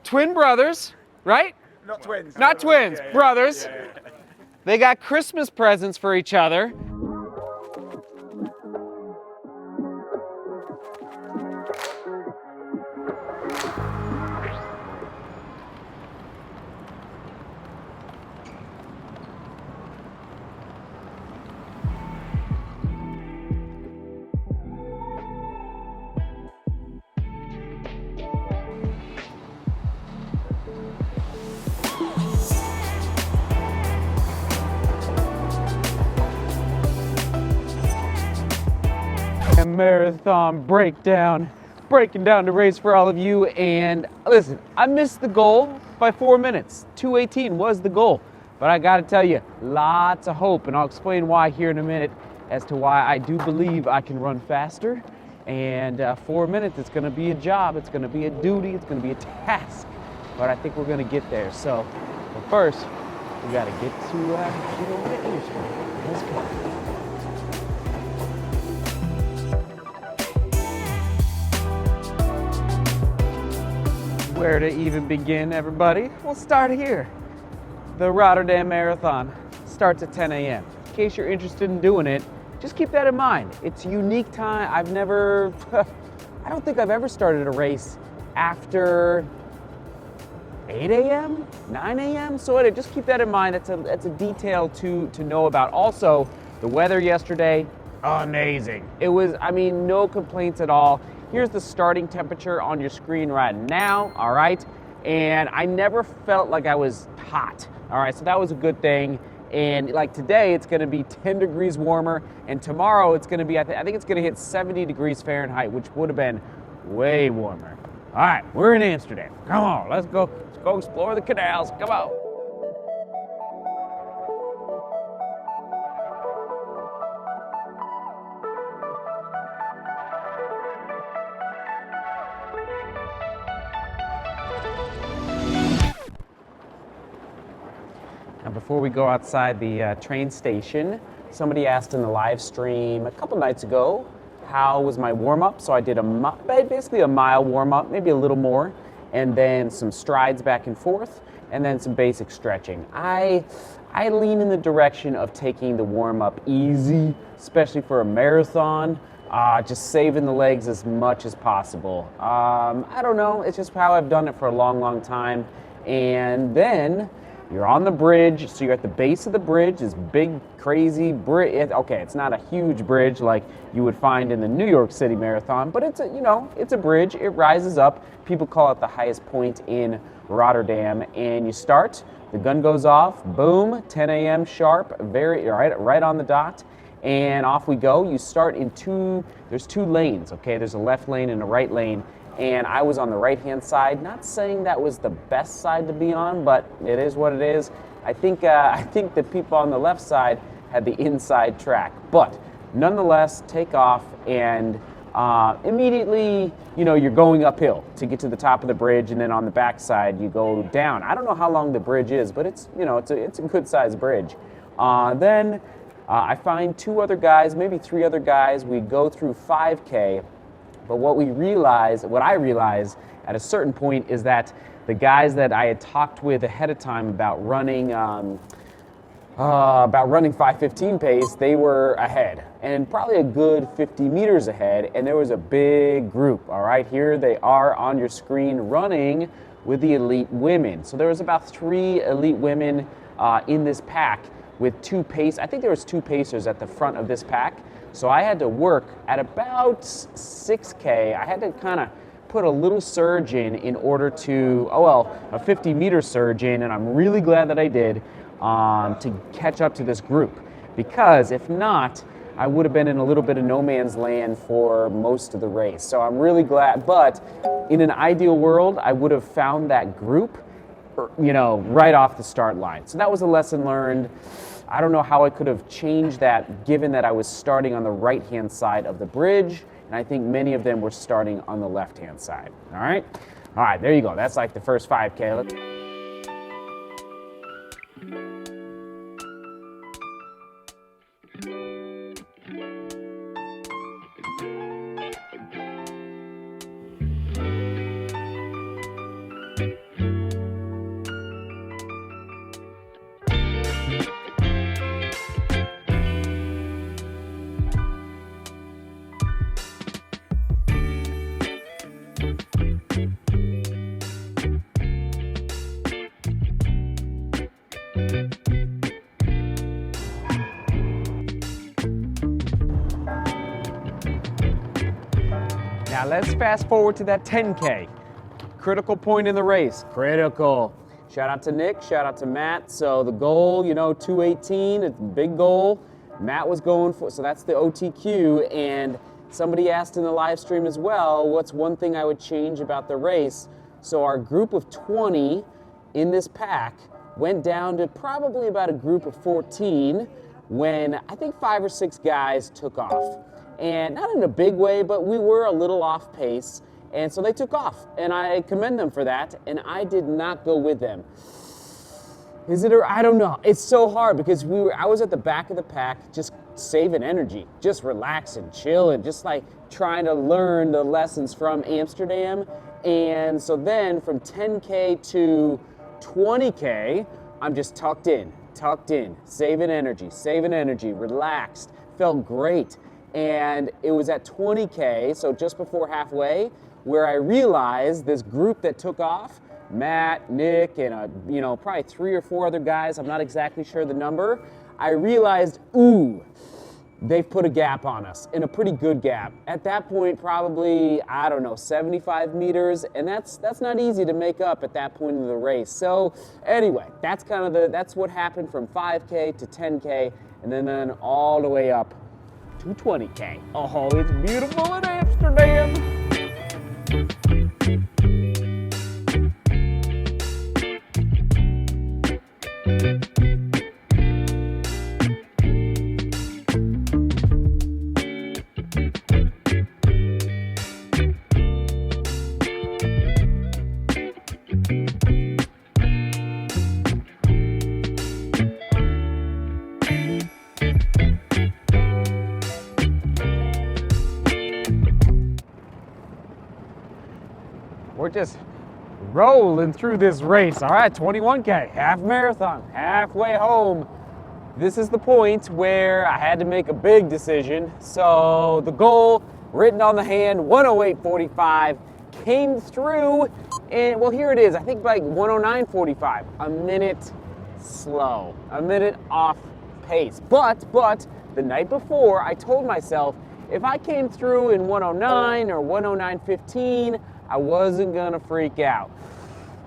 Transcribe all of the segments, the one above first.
twin brothers, right? Not twins. Not twins, Yeah. brothers. Yeah. They got Christmas presents for each other. A marathon breakdown, breaking down the race for all of you. And listen, I missed the goal by 4 minutes. 2:18 was the goal, but I gotta tell you, lots of hope, and I'll explain why here in a minute as to why I do believe I can run faster. And 4 minutes, it's gonna be a job, it's gonna be a duty, it's gonna be a task, but I think we're gonna get there. So, but first, we gotta get to over to Englewood. Let's go. Where to even begin, everybody? We'll start here. The Rotterdam Marathon starts at 10 a.m. In case you're interested in doing it, just keep that in mind. It's a unique time. I don't think I've ever started a race after 8 a.m., 9 a.m. So just keep that in mind. It's a detail to know about. Also, the weather yesterday, amazing. It was, no complaints at all. Here's the starting temperature on your screen right now, all right? And I never felt like I was hot, all right? So that was a good thing. And like today, it's gonna be 10 degrees warmer, and tomorrow it's gonna be, I think it's gonna hit 70 degrees Fahrenheit, which would have been way warmer. All right, we're in Amsterdam. Come on, let's go explore the canals, come on. Now, before we go outside the train station, somebody asked in the live stream a couple nights ago, how was my warm-up? So I did basically a mile warm-up, maybe a little more, and then some strides back and forth, and then some basic stretching. I lean in the direction of taking the warm-up easy, especially for a marathon, just saving the legs as much as possible. I don't know, it's just how I've done it for a long, long time. And then you're on the bridge, so you're at the base of the bridge, this big, crazy bridge. Okay, it's not a huge bridge like you would find in the New York City Marathon, but it's a bridge. It rises up. People call it the highest point in Rotterdam. And you start, the gun goes off, boom, 10 a.m. sharp, right on the dot, and off we go. You start in there's two lanes, okay? There's a left lane and a right lane. And I was on the right-hand side. Not saying that was the best side to be on, but it is what it is. I think the people on the left side had the inside track, but nonetheless, take off and immediately, you're going uphill to get to the top of the bridge, and then on the back side you go down. I don't know how long the bridge is, but it's a good-sized bridge. Then I find two other guys, maybe three other guys. We go through 5K. But what I realized at a certain point is that the guys that I had talked with ahead of time about running 5:15 pace, they were ahead, and probably a good 50 meters ahead, and there was a big group, all right? Here they are on your screen running with the elite women. So there was about 3 elite women in this pack with I think there was 2 pacers at the front of this pack. So I had to work at about 6K. I had to kind of put a little surge in order to, a 50-meter surge in, and I'm really glad that I did, to catch up to this group. Because if not, I would have been in a little bit of no man's land for most of the race. So I'm really glad, but in an ideal world, I would have found that group, right off the start line. So that was a lesson learned. I don't know how I could have changed that given that I was starting on the right-hand side of the bridge, and I think many of them were starting on the left-hand side. All right, there you go. That's like the first 5K. let's fast forward to that 10K. Critical point in the race. Critical. Shout out to Nick, shout out to Matt. So the goal, 2:18, it's a big goal. Matt was going for, so that's the OTQ, and somebody asked in the live stream as well, what's one thing I would change about the race? So our group of 20 in this pack went down to probably about a group of 14 when I think 5 or 6 guys took off. And not in a big way, but we were a little off pace. And so they took off, and I commend them for that, and I did not go with them. I don't know. It's so hard because I was at the back of the pack just saving energy, just relaxing, chilling, just like trying to learn the lessons from Amsterdam. And so then from 10K to 20K, I'm just tucked in, saving energy, relaxed, felt great. And it was at 20K, so just before halfway, where I realized this group that took off, Matt, Nick, and probably 3 or 4 other guys, I'm not exactly sure the number, I realized, they've put a gap on us, and a pretty good gap. At that point, probably, 75 meters, and that's not easy to make up at that point in the race. So anyway, that's what happened from 5K to 10K, and then all the way up to 20K. Oh, it's beautiful in Amsterdam. We're just rolling through this race. All right, 21K, half marathon, halfway home. This is the point where I had to make a big decision. So the goal, written on the hand, 1:08:45, came through, and well, here it is. I think like 1:09:45, a minute slow, a minute off pace. But the night before, I told myself if I came through in 1:09 or 1:09:15, I wasn't gonna freak out.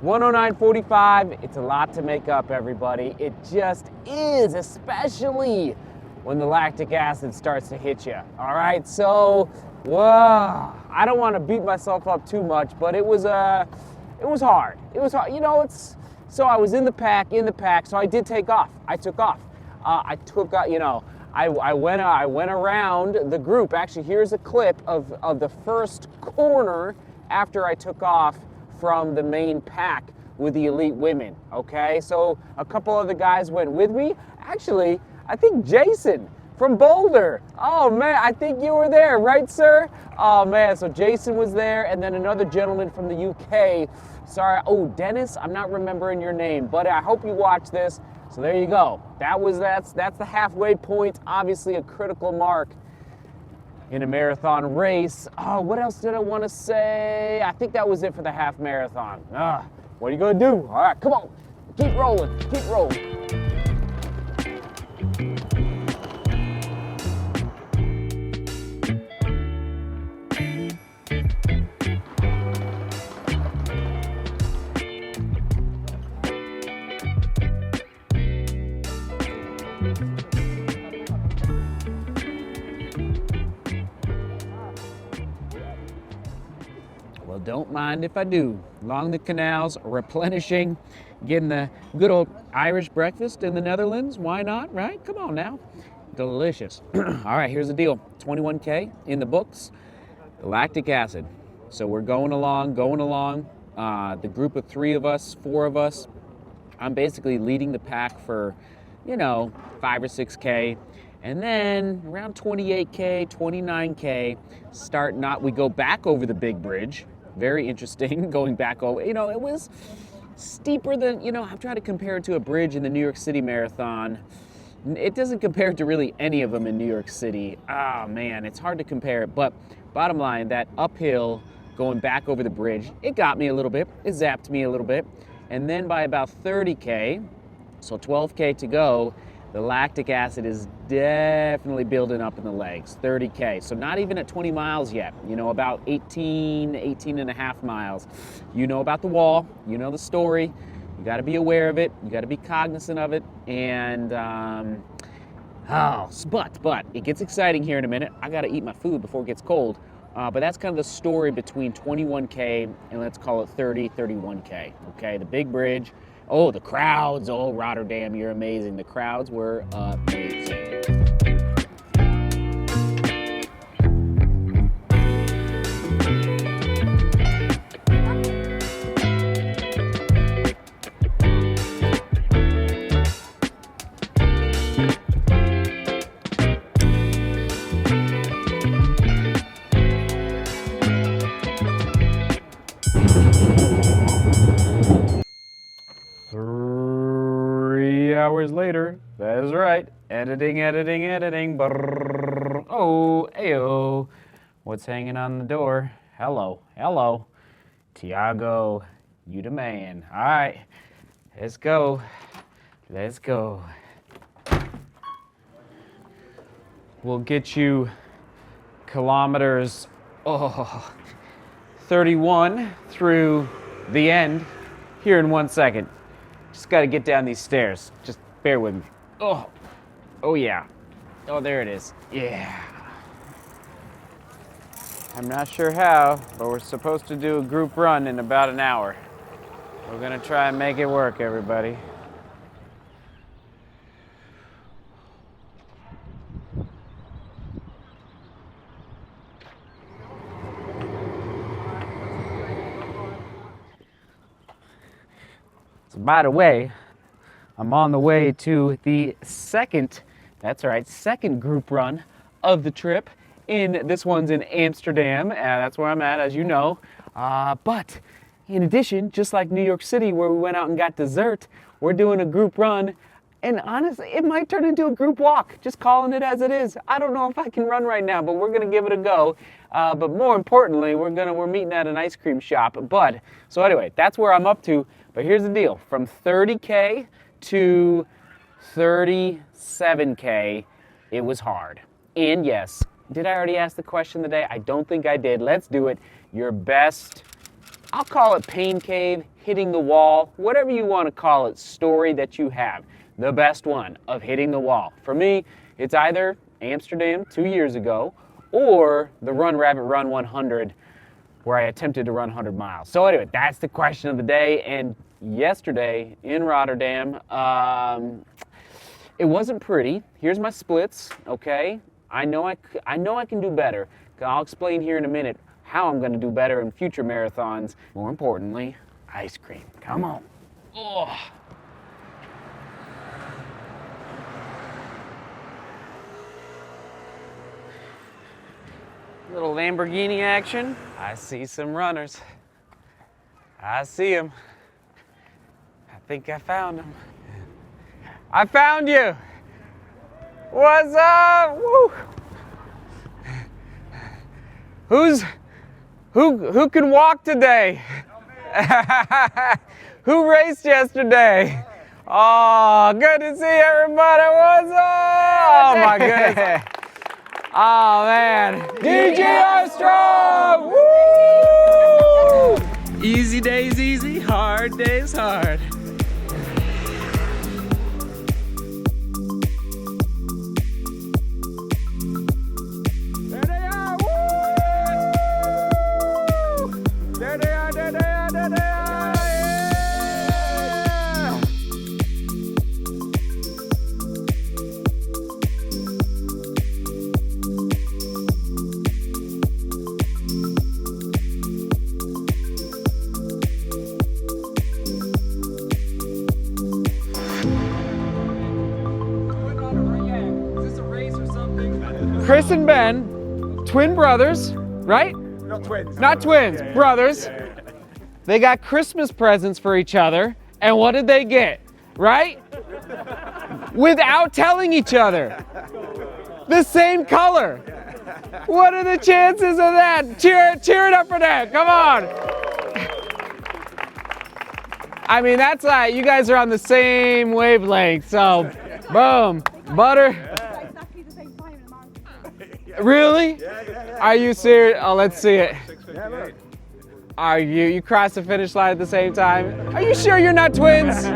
1:09:45, it's a lot to make up, everybody. It just is, especially when the lactic acid starts to hit you. All right, so, I don't want to beat myself up too much, but it was hard. It was hard. So I was in the pack, so I did take off. I took off. I went around the group. Actually, here's a clip of the first corner after I took off from the main pack with the elite women, okay? So a couple of the guys went with me. Actually, I think Jason from Boulder. Oh man, I think you were there, right, sir? Oh man, so Jason was there, and then another gentleman from the UK. Sorry, Dennis, I'm not remembering your name, but I hope you watch this. So there you go. That's the halfway point, obviously a critical mark in a marathon race. Oh, what else did I want to say? I think that was it for the half marathon. What are you gonna do? All right, come on, keep rolling. Don't mind if I do. Along the canals, replenishing, getting the good old Irish breakfast in the Netherlands. Why not, right? Come on now. Delicious. All right, here's the deal. 21K in the books, the lactic acid. So we're going along. The group of 4 of us, I'm basically leading the pack for, 5 or 6K. And then around 28K, 29K, we go back over the big bridge. Very interesting, going back over. It was steeper than, I'm trying to compare it to a bridge in the New York City Marathon. It doesn't compare to really any of them in New York City. Oh, man, it's hard to compare it. But bottom line, that uphill going back over the bridge, it got me a little bit. It zapped me a little bit. And then by about 30K, so 12K to go, the lactic acid is definitely building up in the legs. 30K, so not even at 20 miles yet, you know, about 18 and a half miles. You know about the wall, you know the story, you got to be aware of it, you got to be cognizant of it, and but it gets exciting here in a minute. I got to eat my food before it gets cold. But that's kind of the story between 21K and let's call it 31K. Okay, the big bridge. Oh, the crowds. Oh, Rotterdam, you're amazing. The crowds were amazing. 3 hours later, that is right. Editing. Brrr. Oh, ayo. What's hanging on the door? Hello. Tiago, you the man. All right, let's go. We'll get you kilometers 31 through the end here in 1 second. Just got to get down these stairs. Just bear with me. Oh yeah. Oh, there it is. Yeah. I'm not sure how, but we're supposed to do a group run in about an hour. We're gonna try and make it work, everybody. So by the way, I'm on the way to the second group run of the trip. This one's in Amsterdam, that's where I'm at, as you know. But in addition, just like New York City, where we went out and got dessert, we're doing a group run. And honestly, it might turn into a group walk, just calling it as it is. I don't know if I can run right now, but we're gonna give it a go. But more importantly, we're meeting at an ice cream shop. So anyway, that's where I'm up to. But here's the deal, from 30K to 37K, it was hard. And yes, did I already ask the question of the day? I don't think I did. Let's do it. Your best, I'll call it pain cave, hitting the wall, whatever you want to call it, story that you have. The best one of hitting the wall. For me, it's either Amsterdam 2 years ago or the Run Rabbit Run 100 where I attempted to run 100 miles. So anyway, that's the question of the day. And yesterday in Rotterdam, it wasn't pretty. Here's my splits, okay? I know I can do better. I'll explain here in a minute how I'm going to do better in future marathons. More importantly, ice cream. Come on. Oh. Little Lamborghini action. I see some runners. I see them. I think I found them. I found you. What's up? Woo. Who can walk today? Who raced yesterday? Oh, good to see everybody. What's up? Oh my goodness. Oh man. DJ Armstrong! Woo! Easy days easy, hard days hard. Chris and Ben, twin brothers, right? Not twins. Not twins, brothers. Yeah. They got Christmas presents for each other, and what did they get, right? Without telling each other. The same color. What are the chances of that? Cheer it up for that, come on. I mean, that's like, you guys are on the same wavelength, so Boom. Butter. Exactly the same time in a marathon. Really? Yeah. Are you serious? Oh, let's see it. 6:58. Are you crossed the finish line at the same time? Are you sure you're not twins?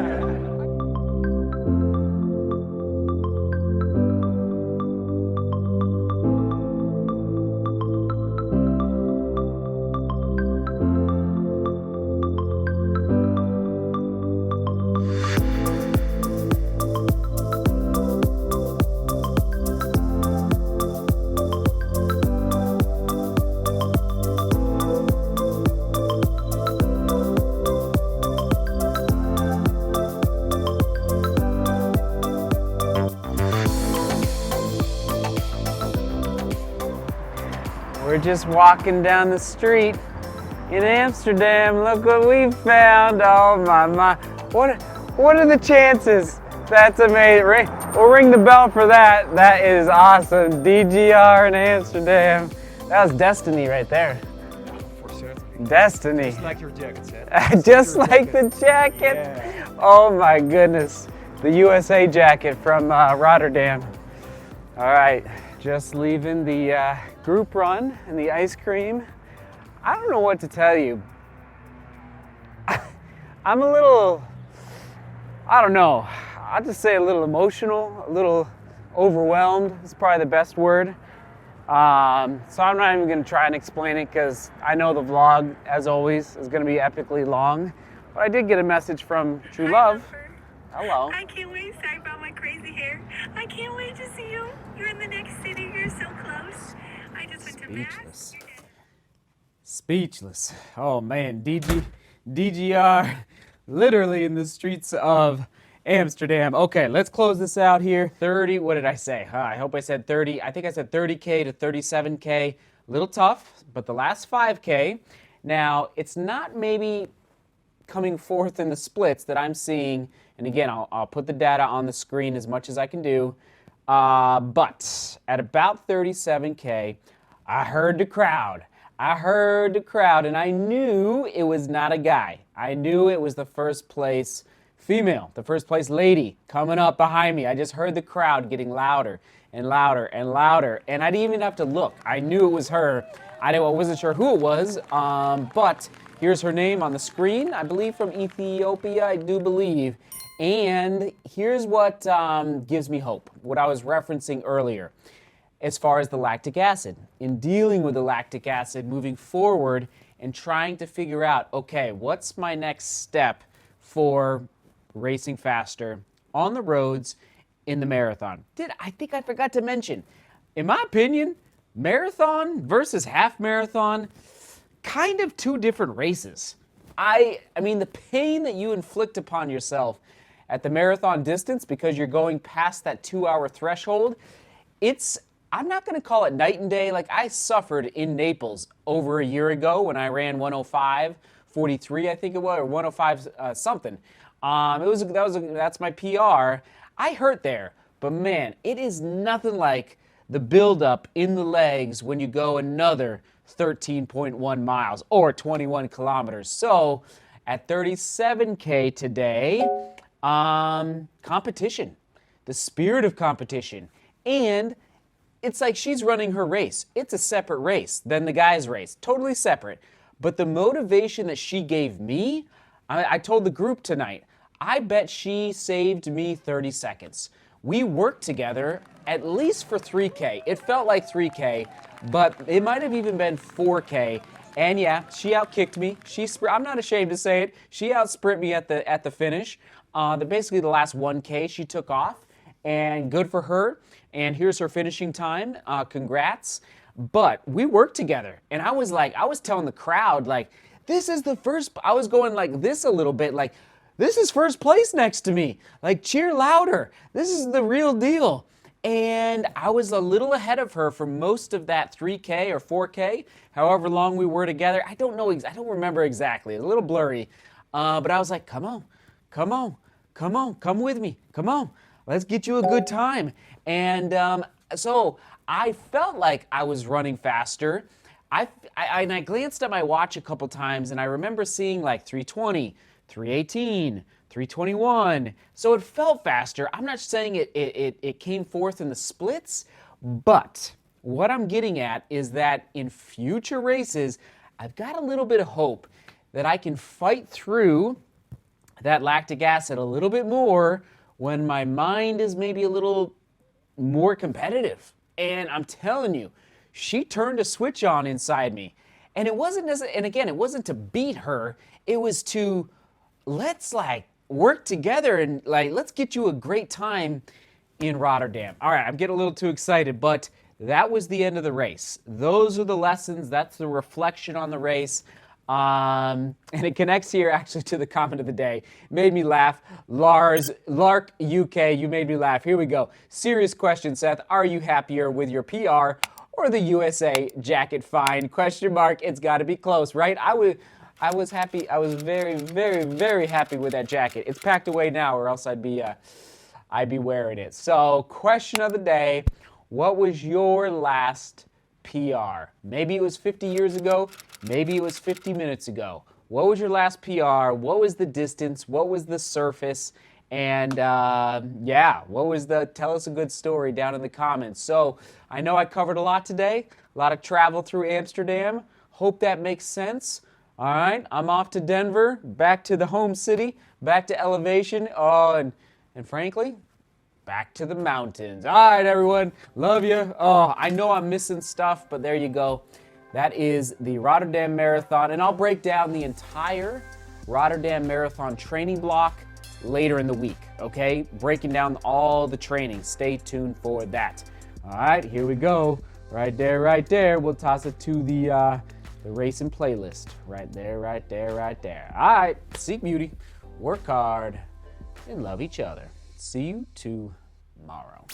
We're just walking down the street in Amsterdam. Look what we found. Oh my. What are the chances? That's amazing. We'll ring the bell for that. That is awesome. DGR in Amsterdam. That was destiny right there. For certain. Destiny. Just like your jacket, Seth. Just like the jacket. Yeah. Oh my goodness. The USA jacket from Rotterdam. All right, just leaving the group run and the ice cream. I don't know what to tell you. I'm a little, I don't know, I'll just say a little emotional, a little overwhelmed is probably the best word. So I'm not even gonna try and explain it because I know the vlog, as always, is gonna be epically long. But I did get a message from True Love. Hello. I can't wait. Sorry about my crazy hair. I can't wait to see you. You're in the next city. You're so close. I just went to Speechless. Speechless. Oh man, DGR, literally in the streets of Amsterdam. Okay, let's close this out here. 30, what did I say? I hope I said 30. I think I said 30K to 37K. A little tough, but the last 5K. Now, it's not maybe coming forth in the splits that I'm seeing. And again, I'll put the data on the screen as much as I can do. But at about 37K, I heard the crowd. And I knew it was not a guy. I knew it was the first place female, the first place lady coming up behind me. I just heard the crowd getting louder and louder and louder. And I didn't even have to look. I knew it was her. I wasn't sure who it was, but here's her name on the screen. I believe from Ethiopia, I do believe. And here's what gives me hope, what I was referencing earlier, as far as the lactic acid. In dealing with the lactic acid, moving forward and trying to figure out, okay, what's my next step for racing faster on the roads in the marathon? I think I forgot to mention, in my opinion, marathon versus half marathon, kind of two different races. I mean, the pain that you inflict upon yourself at the marathon distance because you're going past that 2-hour threshold, I'm not going to call it night and day. Like, I suffered in Naples over a year ago when I ran 105.43, I think it was, or 105 something. That's my PR. I hurt there, but man, it is nothing like the buildup in the legs when you go another 13.1 miles or 21 kilometers. So at 37K today, competition, the spirit of competition. And it's like she's running her race. It's a separate race than the guys' race, totally separate. But the motivation that she gave me, I told the group tonight, I bet she saved me 30 seconds. We worked together at least for 3K. It felt like 3K, but it might have even been 4K. And yeah, she outkicked me. I'm not ashamed to say it. She outsprint me at the finish. Basically the last 1K she took off, and good for her. And here's her finishing time. Congrats. But we worked together, and I was telling the crowd, like, this is the first. I was going like this a little bit, like, this is first place next to me. Like, cheer louder. This is the real deal. And I was a little ahead of her for most of that 3K or 4K, however long we were together. I don't remember exactly. It's a little blurry. But I was like, come on, come with me. Come on, let's get you a good time. And so I felt like I was running faster. I glanced at my watch a couple times, and I remember seeing like 3:20, 3:18, 3:21. So it felt faster. I'm not saying it came forth in the splits, but what I'm getting at is that in future races, I've got a little bit of hope that I can fight through that lactic acid a little bit more when my mind is maybe a little more competitive. And I'm telling you, she turned a switch on inside me. And it wasn't and again, it wasn't to beat her. It was to let's work together and let's get you a great time in Rotterdam. All right, I'm getting a little too excited, but that was the end of the race. Those are the lessons. That's the reflection on the race. And it connects here actually to the comment of the day. Made me laugh. Lark UK, you made me laugh. Here we go. Serious question, Seth. Are you happier with your PR or the USA jacket find? Question mark. It's got to be close, right? I was happy. I was very, very, very happy with that jacket. It's packed away now, or else I'd be wearing it. So, question of the day. What was your last PR? Maybe it was 50 years ago. Maybe it was 50 minutes ago. What was your last PR? What was the distance? What was the surface? And what was tell us a good story down in the comments. So I know I covered a lot today, a lot of travel through Amsterdam. Hope that makes sense. All right, I'm off to Denver, back to the home city, back to elevation. Oh, and frankly, back to the mountains. All right, everyone. Love you. Oh, I know I'm missing stuff, but there you go. That is the Rotterdam Marathon, and I'll break down the entire Rotterdam Marathon training block later in the week, okay? Breaking down all the training. Stay tuned for that. All right, here we go. Right there, right there. We'll toss it to the racing playlist. Right there, right there, right there. All right, seek beauty, work hard, and love each other. See you tomorrow.